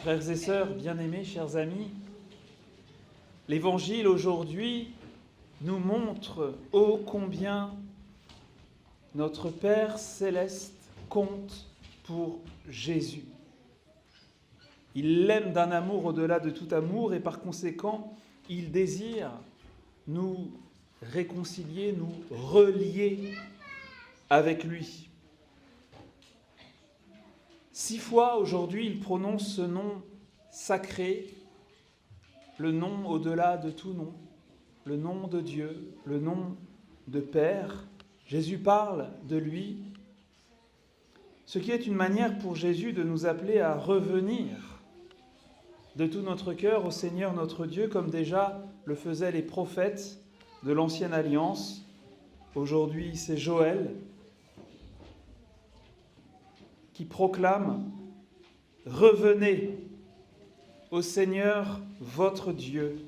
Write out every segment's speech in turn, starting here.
Frères et sœurs bien-aimés, chers amis, l'Évangile aujourd'hui nous montre ô combien notre Père céleste compte pour Jésus. Il l'aime d'un amour au-delà de tout amour et par conséquent, il désire nous réconcilier, nous relier avec lui. 6 fois aujourd'hui, il prononce ce nom sacré, le nom au-delà de tout nom, le nom de Dieu, le nom de Père. Jésus parle de lui, ce qui est une manière pour Jésus de nous appeler à revenir de tout notre cœur au Seigneur notre Dieu, comme déjà le faisaient les prophètes de l'Ancienne Alliance. Aujourd'hui, c'est Joël qui proclame « Revenez au Seigneur votre Dieu,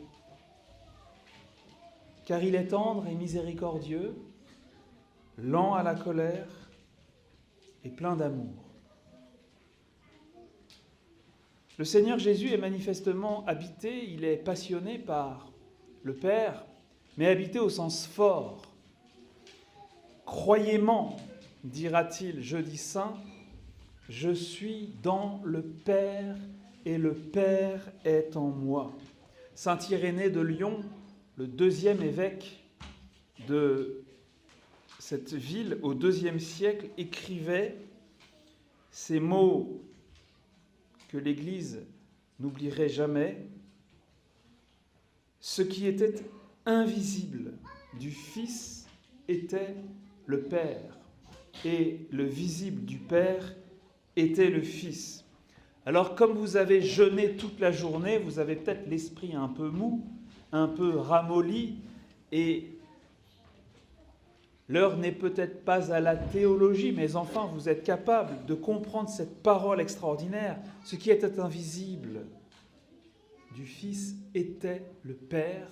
car il est tendre et miséricordieux, lent à la colère et plein d'amour. » Le Seigneur Jésus est manifestement habité, il est passionné par le Père, mais habité au sens fort. « Croyez-m'en, dira-t-il jeudi saint, je suis dans le Père et le Père est en moi. » Saint Irénée de Lyon, le 2e évêque de cette ville au IIe siècle, écrivait ces mots que l'Église n'oublierait jamais. Ce qui était invisible du Fils était le Père, et le visible du Père était le Fils. Alors, comme vous avez jeûné toute la journée, vous avez peut-être l'esprit un peu mou, un peu ramolli, et l'heure n'est peut-être pas à la théologie, mais enfin, vous êtes capable de comprendre cette parole extraordinaire. Ce qui était invisible du Fils était le Père,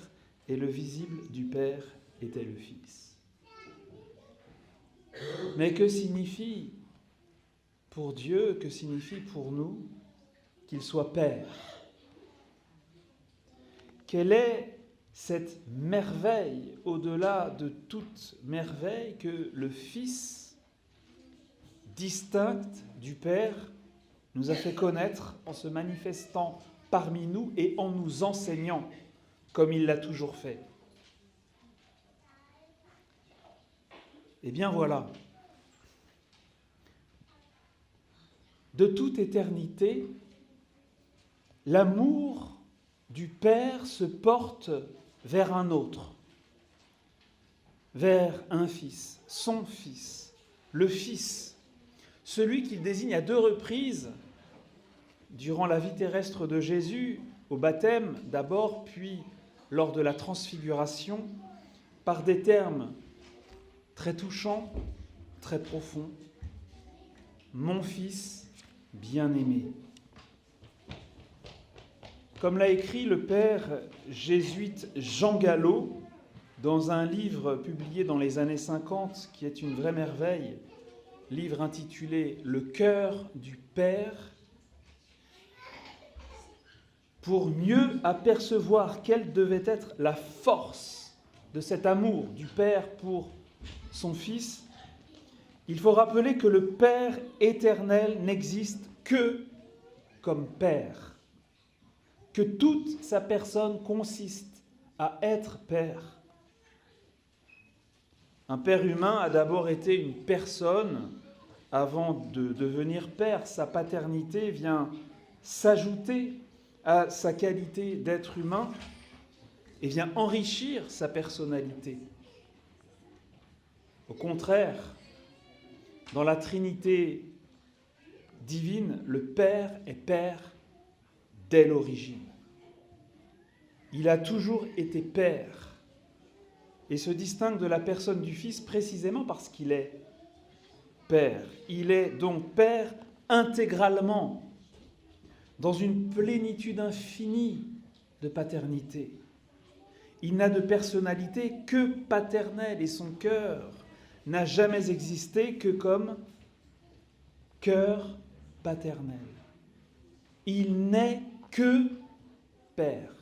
et le visible du Père était le Fils. Mais que signifie pour Dieu, que signifie pour nous qu'il soit Père? Quelle est cette merveille, au-delà de toute merveille, que le Fils, distinct du Père, nous a fait connaître en se manifestant parmi nous et en nous enseignant, comme il l'a toujours fait? Eh bien voilà, de toute éternité, l'amour du Père se porte vers un autre, vers un Fils, son Fils, le Fils, celui qu'il désigne à 2 reprises durant la vie terrestre de Jésus, au baptême d'abord, puis lors de la transfiguration, par des termes très touchants, très profonds. Mon Fils bien-aimé. Comme l'a écrit le père jésuite Jean Gallo dans un livre publié dans les années 50, qui est une vraie merveille, livre intitulé « Le cœur du Père », pour mieux apercevoir quelle devait être la force de cet amour du Père pour son Fils, il faut rappeler que le Père éternel n'existe que comme Père, que toute sa personne consiste à être Père. Un Père humain a d'abord été une personne avant de devenir Père. Sa paternité vient s'ajouter à sa qualité d'être humain et vient enrichir sa personnalité. Au contraire, dans la Trinité divine, le Père est Père dès l'origine. Il a toujours été Père et se distingue de la personne du Fils précisément parce qu'il est Père. Il est donc Père intégralement, dans une plénitude infinie de paternité. Il n'a de personnalité que paternelle et son cœur n'a jamais existé que comme cœur paternel. Il n'est que Père.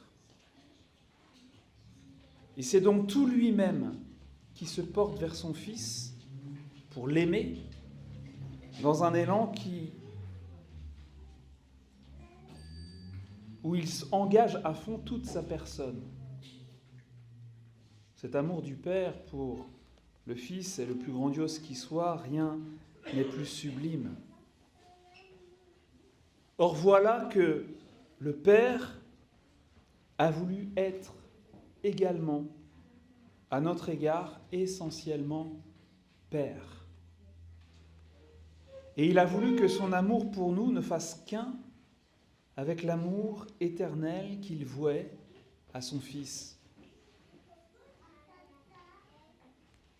Et c'est donc tout lui-même qui se porte vers son Fils pour l'aimer dans un élan où il engage à fond toute sa personne. Cet amour du Père pour le Fils est le plus grandiose qui soit, rien n'est plus sublime. Or voilà que le Père a voulu être également, à notre égard, essentiellement Père. Et il a voulu que son amour pour nous ne fasse qu'un avec l'amour éternel qu'il vouait à son Fils.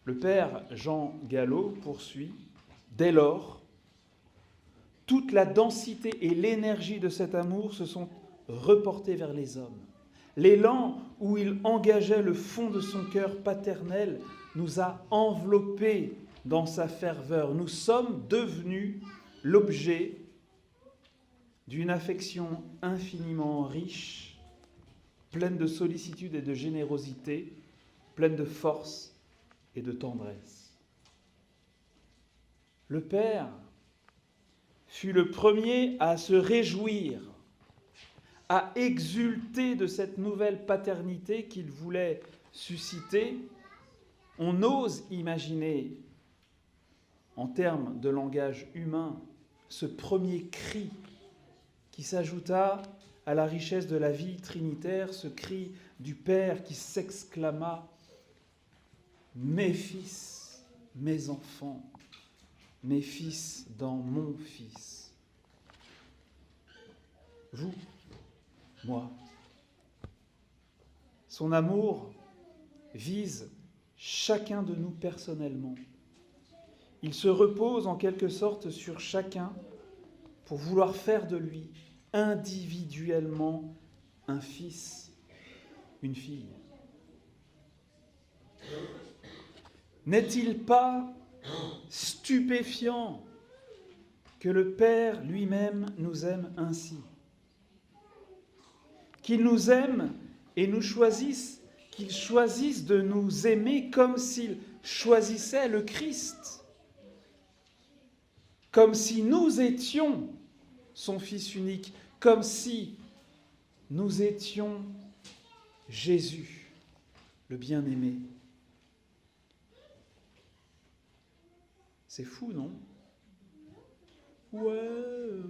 Le Père Jean Galot poursuit, dès lors, toute la densité et l'énergie de cet amour se sont reportées vers les hommes. L'élan où il engageait le fond de son cœur paternel nous a enveloppés dans sa ferveur. Nous sommes devenus l'objet d'une affection infiniment riche, pleine de sollicitude et de générosité, pleine de force et de tendresse. Le Père fut le premier à se réjouir, à exulter de cette nouvelle paternité qu'il voulait susciter. On ose imaginer, en termes de langage humain, ce premier cri qui s'ajouta à la richesse de la vie trinitaire, ce cri du Père qui s'exclama « Mes fils, mes enfants, mes fils dans mon Fils. » Vous, moi. Son amour vise chacun de nous personnellement. Il se repose en quelque sorte sur chacun pour vouloir faire de lui individuellement un fils, une fille. N'est-il pas stupéfiant que le Père lui-même nous aime ainsi? Qu'il nous aime et nous choisisse, qu'il choisisse de nous aimer comme s'il choisissait le Christ, comme si nous étions son Fils unique, comme si nous étions Jésus, le bien-aimé. C'est fou, non? Ouais.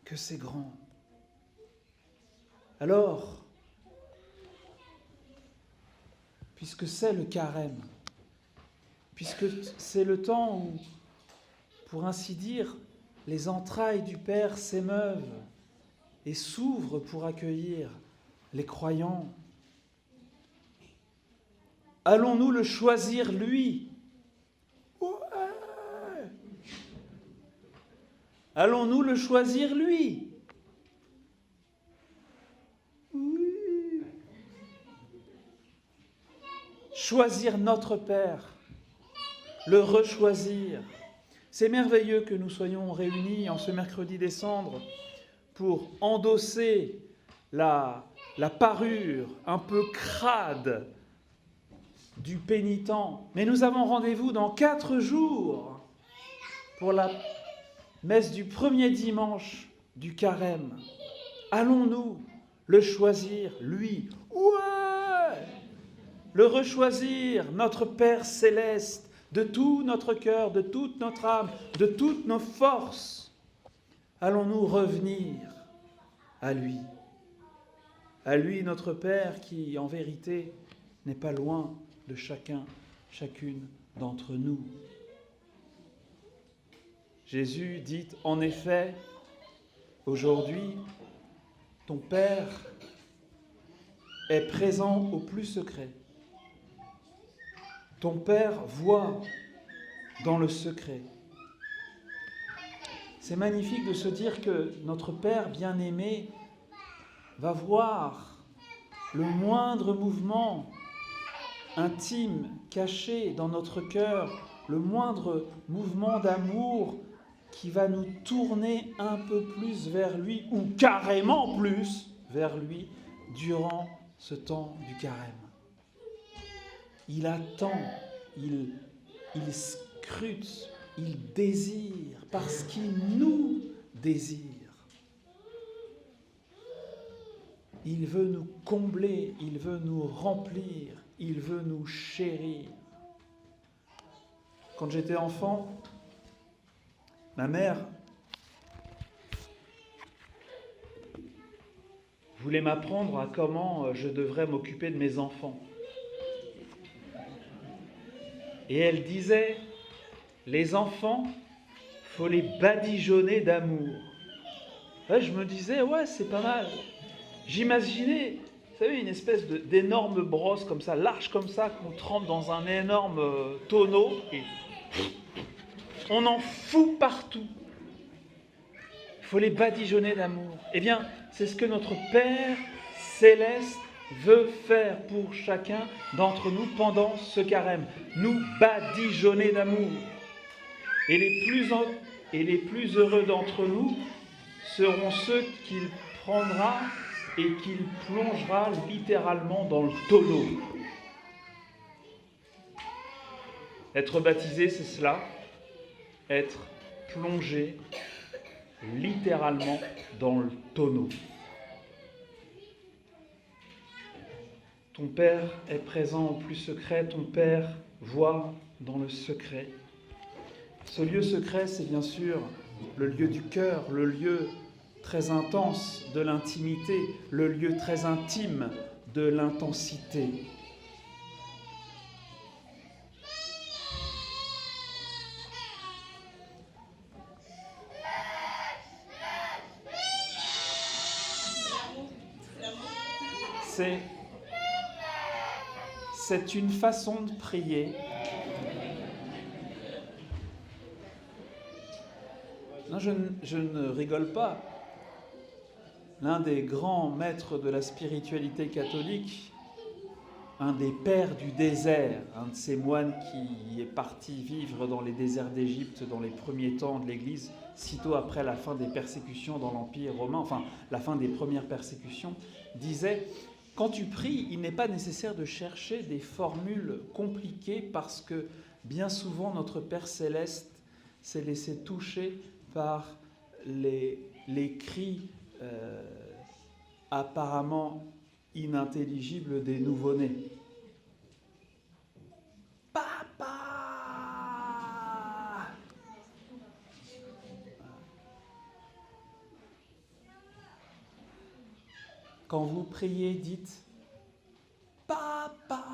Que c'est grand. Alors, puisque c'est le carême, puisque c'est le temps où, pour ainsi dire, les entrailles du Père s'émeuvent et s'ouvrent pour accueillir les croyants, allons-nous le choisir, lui? Ouais. Allons-nous le choisir, lui? Oui. Choisir notre Père, le rechoisir. C'est merveilleux que nous soyons réunis en ce mercredi des Cendres pour endosser la parure un peu crade du pénitent. Mais nous avons rendez-vous dans 4 jours pour la messe du premier dimanche du carême. Allons-nous le choisir, lui? Ouais! Le rechoisir, notre Père céleste, de tout notre cœur, de toute notre âme, de toutes nos forces. Allons-nous revenir à lui? À lui, notre Père, qui, en vérité, n'est pas loin de chacune d'entre nous. Jésus dit en effet, aujourd'hui, ton Père est présent au plus secret. Ton Père voit dans le secret. C'est magnifique de se dire que notre Père bien-aimé va voir le moindre mouvement intime, caché dans notre cœur, le moindre mouvement d'amour qui va nous tourner un peu plus vers lui, ou carrément plus vers lui, durant ce temps du carême. Il attend, il scrute, il désire, parce qu'il nous désire. Il veut nous combler, il veut nous remplir, il veut nous chérir. Quand j'étais enfant, ma mère voulait m'apprendre à comment je devrais m'occuper de mes enfants. Et elle disait, les enfants, faut les badigeonner d'amour. Ouais, je me disais, ouais, c'est pas mal. J'imaginais, vous savez, une espèce d'énorme brosse comme ça, large comme ça, qu'on trempe dans un énorme tonneau et on en fout partout. Il faut les badigeonner d'amour. Eh bien, c'est ce que notre Père céleste veut faire pour chacun d'entre nous pendant ce carême. Nous badigeonner d'amour. Et les plus heureux d'entre nous seront ceux qu'il prendra et qu'il plongera littéralement dans le tonneau. Être baptisé, c'est cela. Être plongé littéralement dans le tonneau. Ton Père est présent au plus secret, ton Père voit dans le secret. Ce lieu secret, c'est bien sûr le lieu du cœur, le lieu très intense de l'intimité, le lieu très intime de l'intensité. C'est une façon de prier. Non, je ne rigole pas. L'un des grands maîtres de la spiritualité catholique, un des pères du désert, un de ces moines qui est parti vivre dans les déserts d'Égypte dans les premiers temps de l'Église, sitôt après la fin des persécutions dans l'Empire romain, enfin la fin des premières persécutions, disait « Quand tu pries, il n'est pas nécessaire de chercher des formules compliquées parce que bien souvent notre Père Céleste s'est laissé toucher par les cris apparemment inintelligibles des nouveau-nés. Papa !» Quand vous priez, dites « Papa !»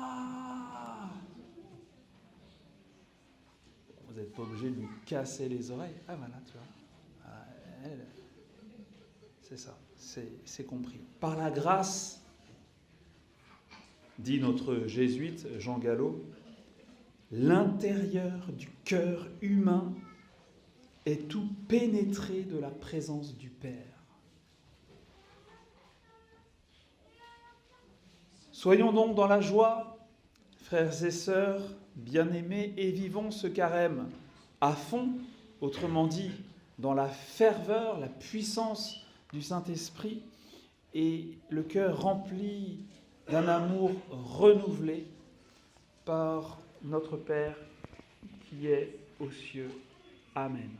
Vous n'êtes pas obligé de lui casser les oreilles. Ah voilà, tu vois. C'est ça, c'est compris. Par la grâce, dit notre jésuite Jean Gallo, l'intérieur du cœur humain est tout pénétré de la présence du Père. Soyons donc dans la joie, frères et sœurs bien-aimés, et vivons ce carême à fond, autrement dit, dans la ferveur, la puissance du Saint-Esprit et le cœur rempli d'un amour renouvelé par notre Père qui est aux cieux. Amen.